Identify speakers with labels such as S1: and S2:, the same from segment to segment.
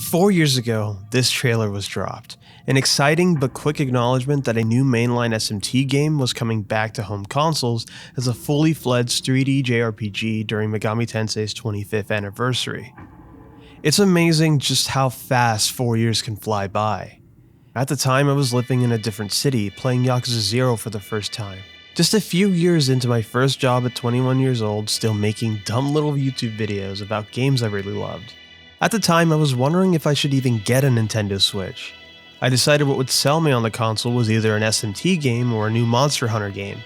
S1: 4 years ago, this trailer was dropped. An exciting but quick acknowledgement that a new mainline SMT game was coming back to home consoles as a fully fledged 3D JRPG during Megami Tensei's 25th anniversary. It's amazing just how fast 4 years can fly by. At the time, I was living in a different city, playing Yakuza 0 for the first time. Just a few years into my first job at 21 years old, still making dumb little YouTube videos about games I really loved. At the time, I was wondering if I should even get a Nintendo Switch. I decided what would sell me on the console was either an SMT game or a new Monster Hunter game,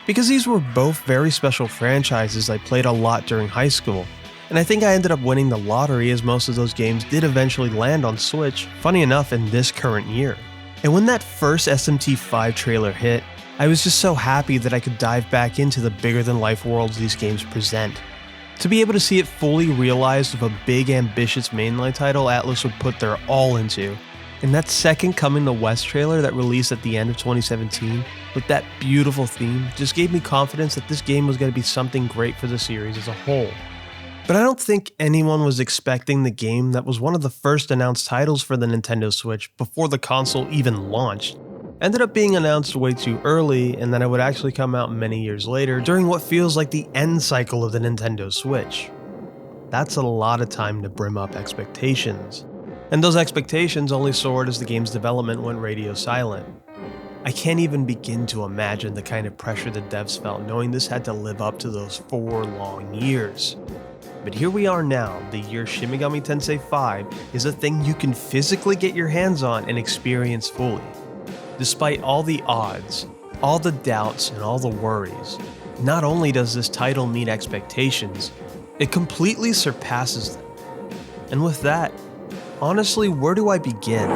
S1: because these were both very special franchises I played a lot during high school, and I think I ended up winning the lottery as most of those games did eventually land on Switch, funny enough, in this current year. And when that first SMT V trailer hit, I was just so happy that I could dive back into the bigger-than-life worlds these games present. To be able to see it fully realized with a big ambitious mainline title Atlus would put their all into, and that second Coming to West trailer that released at the end of 2017, with that beautiful theme, just gave me confidence that this game was going to be something great for the series as a whole. But I don't think anyone was expecting the game that was one of the first announced titles for the Nintendo Switch before the console even launched. Ended up being announced way too early, and then it would actually come out many years later during what feels like the end cycle of the Nintendo Switch. That's a lot of time to brim up expectations. And those expectations only soared as the game's development went radio silent. I can't even begin to imagine the kind of pressure the devs felt knowing this had to live up to those 4 long years. But here we are now, the year Shin Megami Tensei V is a thing you can physically get your hands on and experience fully. Despite all the odds, all the doubts, and all the worries, not only does this title meet expectations, it completely surpasses them. And with that, honestly, where do I begin?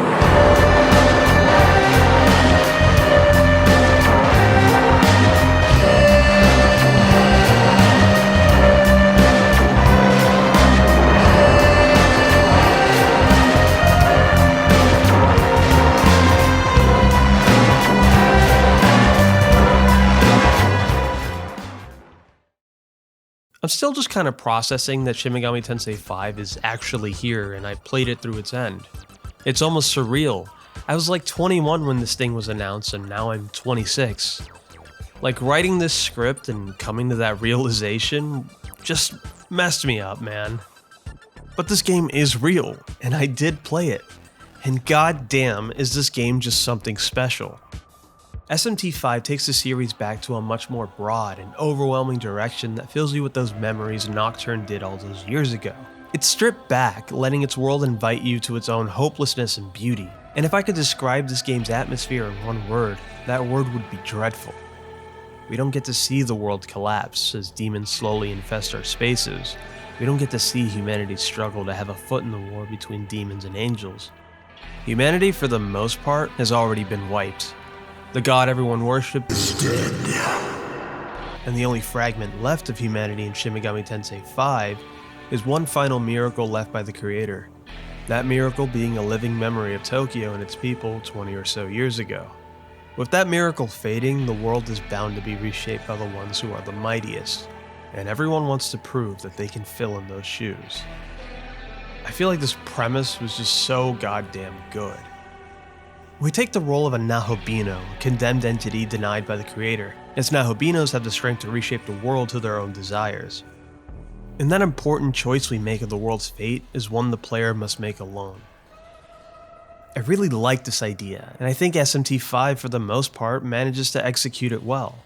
S1: I'm still just kind of processing that Shin Megami Tensei V is actually here and I played it through its end. It's almost surreal. I was like 21 when this thing was announced and now I'm 26. Like writing this script and coming to that realization just messed me up, man. But this game is real and I did play it. And goddamn is this game just something special. SMT V takes the series back to a much more broad and overwhelming direction that fills you with those memories Nocturne did all those years ago. It's stripped back, letting its world invite you to its own hopelessness and beauty. And if I could describe this game's atmosphere in one word, that word would be dreadful. We don't get to see the world collapse as demons slowly infest our spaces. We don't get to see humanity's struggle to have a foot in the war between demons and angels. Humanity, for the most part, has already been wiped. The god everyone worshipped is dead. And the only fragment left of humanity in Shin Megami Tensei V is one final miracle left by the creator. That miracle being a living memory of Tokyo and its people 20 or so years ago. With that miracle fading, the world is bound to be reshaped by the ones who are the mightiest, and everyone wants to prove that they can fill in those shoes. I feel like this premise was just so goddamn good. We take the role of a Nahobino, a condemned entity denied by the creator, as Nahobinos have the strength to reshape the world to their own desires. And that important choice we make of the world's fate is one the player must make alone. I really like this idea, and I think SMT V for the most part manages to execute it well.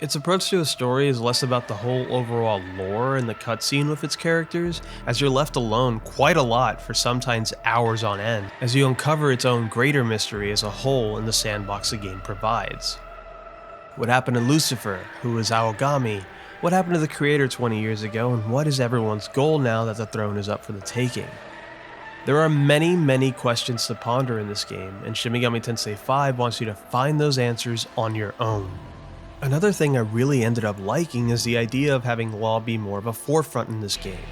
S1: Its approach to a story is less about the whole overall lore and the cutscene with its characters, as you're left alone quite a lot for sometimes hours on end, as you uncover its own greater mystery as a whole in the sandbox the game provides. What happened to Lucifer, who is Aogami? What happened to the creator 20 years ago, and what is everyone's goal now that the throne is up for the taking? There are many questions to ponder in this game, and Shin Megami Tensei V wants you to find those answers on your own. Another thing I really ended up liking is the idea of having law be more of a forefront in this game,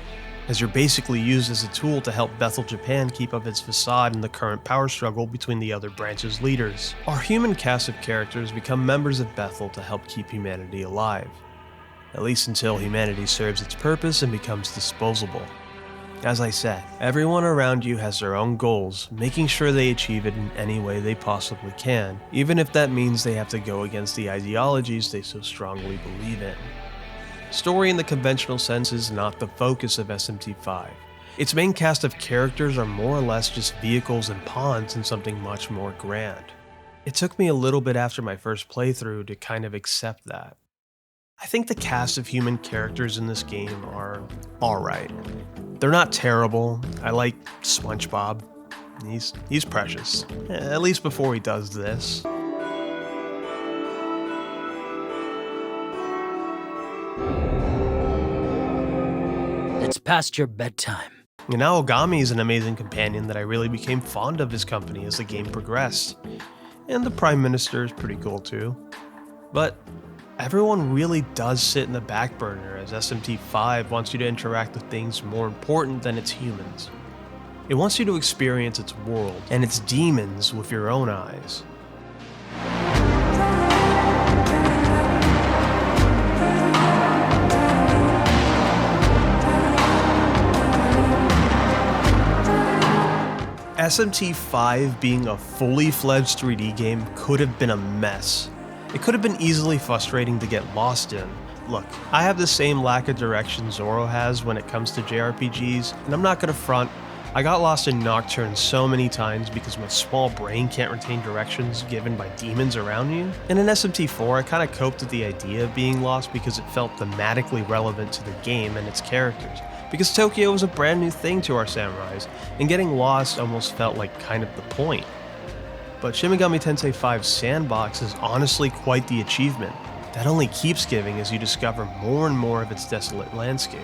S1: as you're basically used as a tool to help Bethel Japan keep up its facade in the current power struggle between the other branch's leaders. Our human cast of characters become members of Bethel to help keep humanity alive, at least until humanity serves its purpose and becomes disposable. As I said, everyone around you has their own goals, making sure they achieve it in any way they possibly can, even if that means they have to go against the ideologies they so strongly believe in. Story in the conventional sense is not the focus of SMT V. Its main cast of characters are more or less just vehicles and pawns in something much more grand. It took me a little bit after my first playthrough to kind of accept that. I think the cast of human characters in this game are alright. They're not terrible. I like SpongeBob. He's precious. At least before he does this.
S2: It's past your bedtime.
S1: And Aogami is an amazing companion that I really became fond of his company as the game progressed. And the Prime Minister is pretty cool too. But everyone really does sit in the back burner as SMT V wants you to interact with things more important than its humans. It wants you to experience its world and its demons with your own eyes. SMT V being a fully fledged 3D game could have been a mess. It could have been easily frustrating to get lost in. Look, I have the same lack of direction Zoro has when it comes to JRPGs, and I'm not gonna front, I got lost in Nocturne so many times because my small brain can't retain directions given by demons around you. And in SMT IV, I kinda coped with the idea of being lost because it felt thematically relevant to the game and its characters. Because Tokyo was a brand new thing to our samurais, and getting lost almost felt like kind of the point. But Shin Megami Tensei V's sandbox is honestly quite the achievement. That only keeps giving as you discover more and more of its desolate landscape.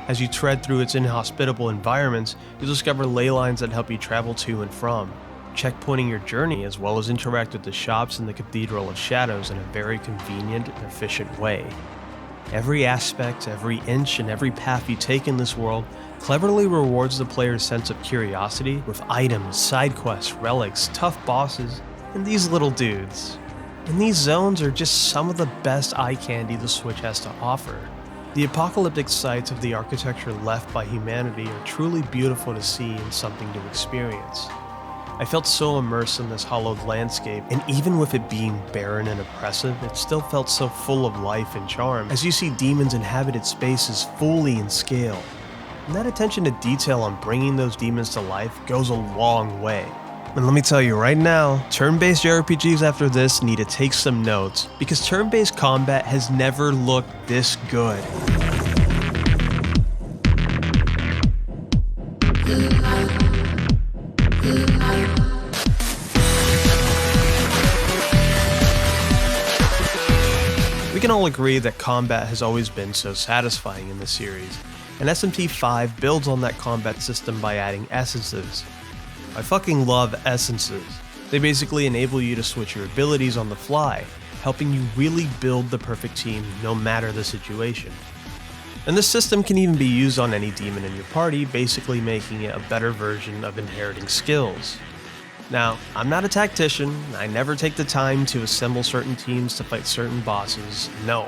S1: As you tread through its inhospitable environments, you'll discover ley lines that help you travel to and from, checkpointing your journey as well as interact with the shops in the Cathedral of Shadows in a very convenient and efficient way. Every aspect, every inch, and every path you take in this world cleverly rewards the player's sense of curiosity with items, side quests, relics, tough bosses, and these little dudes. And these zones are just some of the best eye candy the Switch has to offer. The apocalyptic sights of the architecture left by humanity are truly beautiful to see and something to experience. I felt so immersed in this hollowed landscape, and even with it being barren and oppressive, it still felt so full of life and charm as you see demons inhabited spaces fully in scale. And that attention to detail on bringing those demons to life goes a long way. And let me tell you right now, turn-based JRPGs after this need to take some notes, because turn-based combat has never looked this good. We can all agree that combat has always been so satisfying in this series, and SMT V builds on that combat system by adding essences. I fucking love essences. They basically enable you to switch your abilities on the fly, helping you really build the perfect team no matter the situation. And this system can even be used on any demon in your party, basically making it a better version of inheriting skills. Now, I'm not a tactician, I never take the time to assemble certain teams to fight certain bosses, no.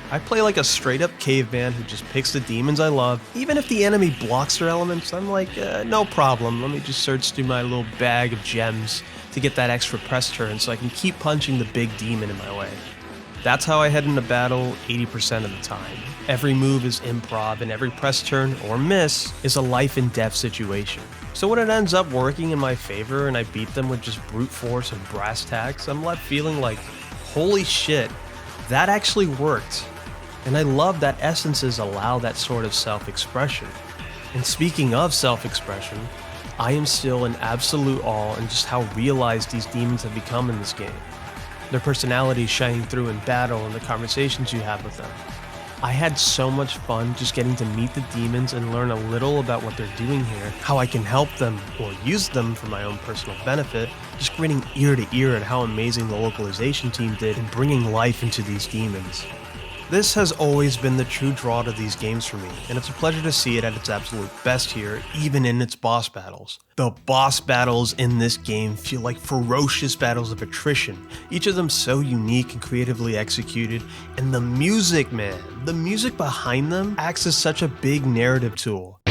S1: I play like a straight up caveman who just picks the demons I love. Even if the enemy blocks their elements, I'm like, no problem, let me just search through my little bag of gems to get that extra press turn so I can keep punching the big demon in my way. That's how I head into battle 80% of the time. Every move is improv and every press turn or miss is a life and death situation. So when it ends up working in my favor and I beat them with just brute force and brass tacks, I'm left feeling like, holy shit, that actually worked. And I love that essences allow that sort of self-expression. And speaking of self-expression, I am still in absolute awe in just how realized these demons have become in this game. Their personalities shining through in battle and the conversations you have with them. I had so much fun just getting to meet the demons and learn a little about what they're doing here, how I can help them or use them for my own personal benefit, just grinning ear to ear at how amazing the localization team did in bringing life into these demons. This has always been the true draw to these games for me, and it's a pleasure to see it at its absolute best here, even in its boss battles. The boss battles in this game feel like ferocious battles of attrition, each of them so unique and creatively executed, and the music, man, the music behind them acts as such a big narrative tool.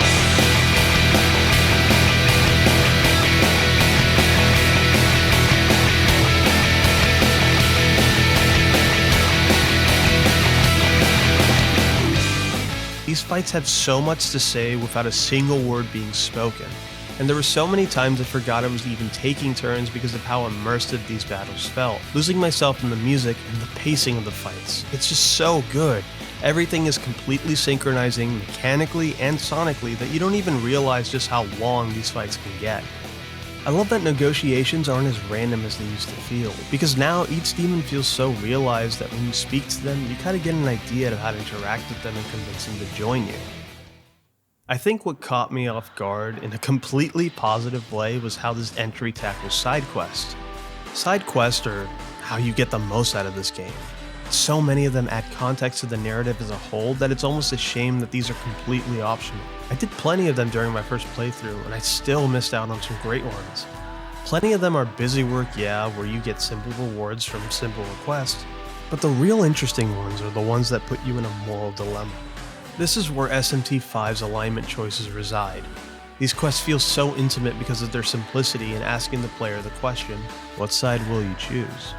S1: These fights have so much to say without a single word being spoken, and there were so many times I forgot I was even taking turns because of how immersive these battles felt, losing myself in the music and the pacing of the fights. It's just so good. Everything is completely synchronizing mechanically and sonically that you don't even realize just how long these fights can get. I love that negotiations aren't as random as they used to feel, because now each demon feels so realized that when you speak to them, you kind of get an idea of how to interact with them and convince them to join you. I think what caught me off guard in a completely positive way was how this entry tackles side quests. Side quests are how you get the most out of this game. So many of them add context to the narrative as a whole that it's almost a shame that these are completely optional. I did plenty of them during my first playthrough, and I still missed out on some great ones. Plenty of them are busy work, yeah, where you get simple rewards from simple requests, but the real interesting ones are the ones that put you in a moral dilemma. This is where SMT V's alignment choices reside. These quests feel so intimate because of their simplicity in asking the player the question, what side will you choose?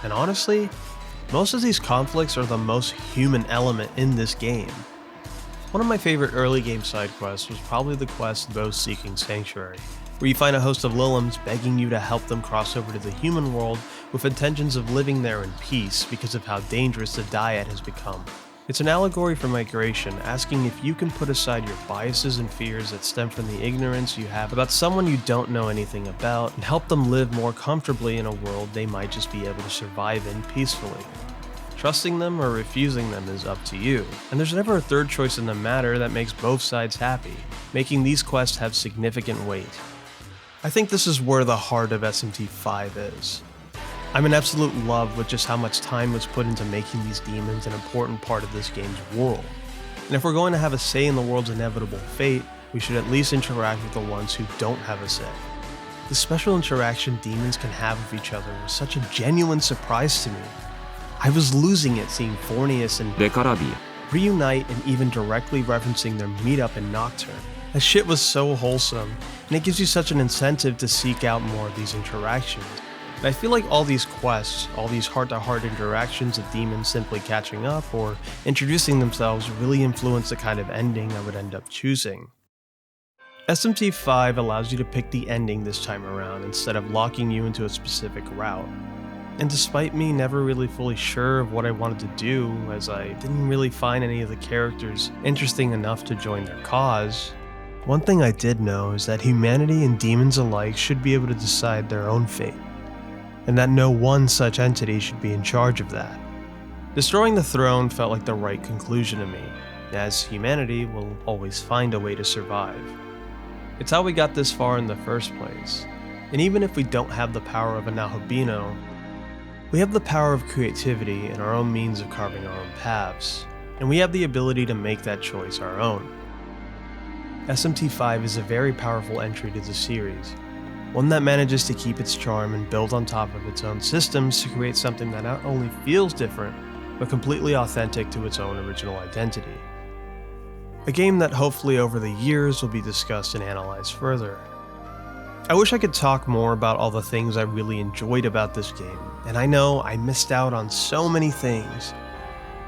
S1: And honestly, most of these conflicts are the most human element in this game. One of my favorite early game side quests was probably the quest Those Seeking Sanctuary, where you find a host of Lilims begging you to help them cross over to the human world with intentions of living there in peace because of how dangerous the Dyad has become. It's an allegory for migration, asking if you can put aside your biases and fears that stem from the ignorance you have about someone you don't know anything about and help them live more comfortably in a world they might just be able to survive in peacefully. Trusting them or refusing them is up to you, and there's never a third choice in the matter that makes both sides happy, making these quests have significant weight. I think this is where the heart of SMT V is. I'm in absolute love with just how much time was put into making these demons an important part of this game's world. And if we're going to have a say in the world's inevitable fate, we should at least interact with the ones who don't have a say. The special interaction demons can have with each other was such a genuine surprise to me. I was losing it seeing Fornius and reunite and even directly referencing their meetup in Nocturne. That shit was so wholesome, and it gives you such an incentive to seek out more of these interactions. And I feel like all these quests, all these heart-to-heart interactions of demons simply catching up or introducing themselves really influence the kind of ending I would end up choosing. SMT V allows you to pick the ending this time around instead of locking you into a specific route. And despite me never really fully sure of what I wanted to do, as I didn't really find any of the characters interesting enough to join their cause, one thing I did know is that humanity and demons alike should be able to decide their own fate, and that no one such entity should be in charge of that. Destroying the throne felt like the right conclusion to me, as humanity will always find a way to survive. It's how we got this far in the first place, and even if we don't have the power of a Nahabino, we have the power of creativity and our own means of carving our own paths, and we have the ability to make that choice our own. SMT V is a very powerful entry to the series, one that manages to keep its charm and build on top of its own systems to create something that not only feels different, but completely authentic to its own original identity. A game that hopefully over the years will be discussed and analyzed further. I wish I could talk more about all the things I really enjoyed about this game, and I know I missed out on so many things,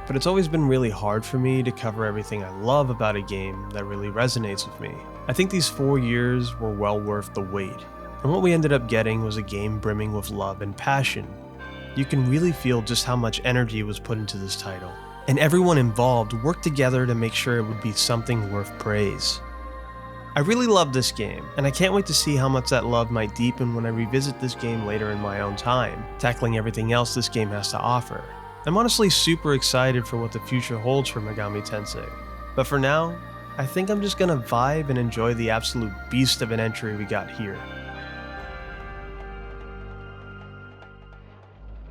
S1: but it's always been really hard for me to cover everything I love about a game that really resonates with me. I think these 4 years were well worth the wait. And what we ended up getting was a game brimming with love and passion. You can really feel just how much energy was put into this title, and everyone involved worked together to make sure it would be something worth praise. I really love this game, and I can't wait to see how much that love might deepen when I revisit this game later in my own time, tackling everything else this game has to offer. I'm honestly super excited for what the future holds for Megami Tensei, but for now, I think I'm just gonna vibe and enjoy the absolute beast of an entry we got here.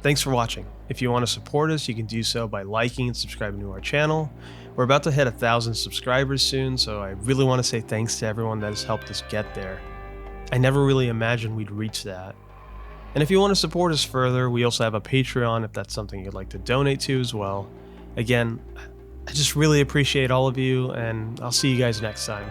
S1: Thanks for watching. If you want to support us, you can do so by liking and subscribing to our channel. We're about to hit 1,000 subscribers soon, so I really want to say thanks to everyone that has helped us get there. I never really imagined we'd reach that. And if you want to support us further, we also have a Patreon if that's something you'd like to donate to as well. Again, I just really appreciate all of you, and I'll see you guys next time.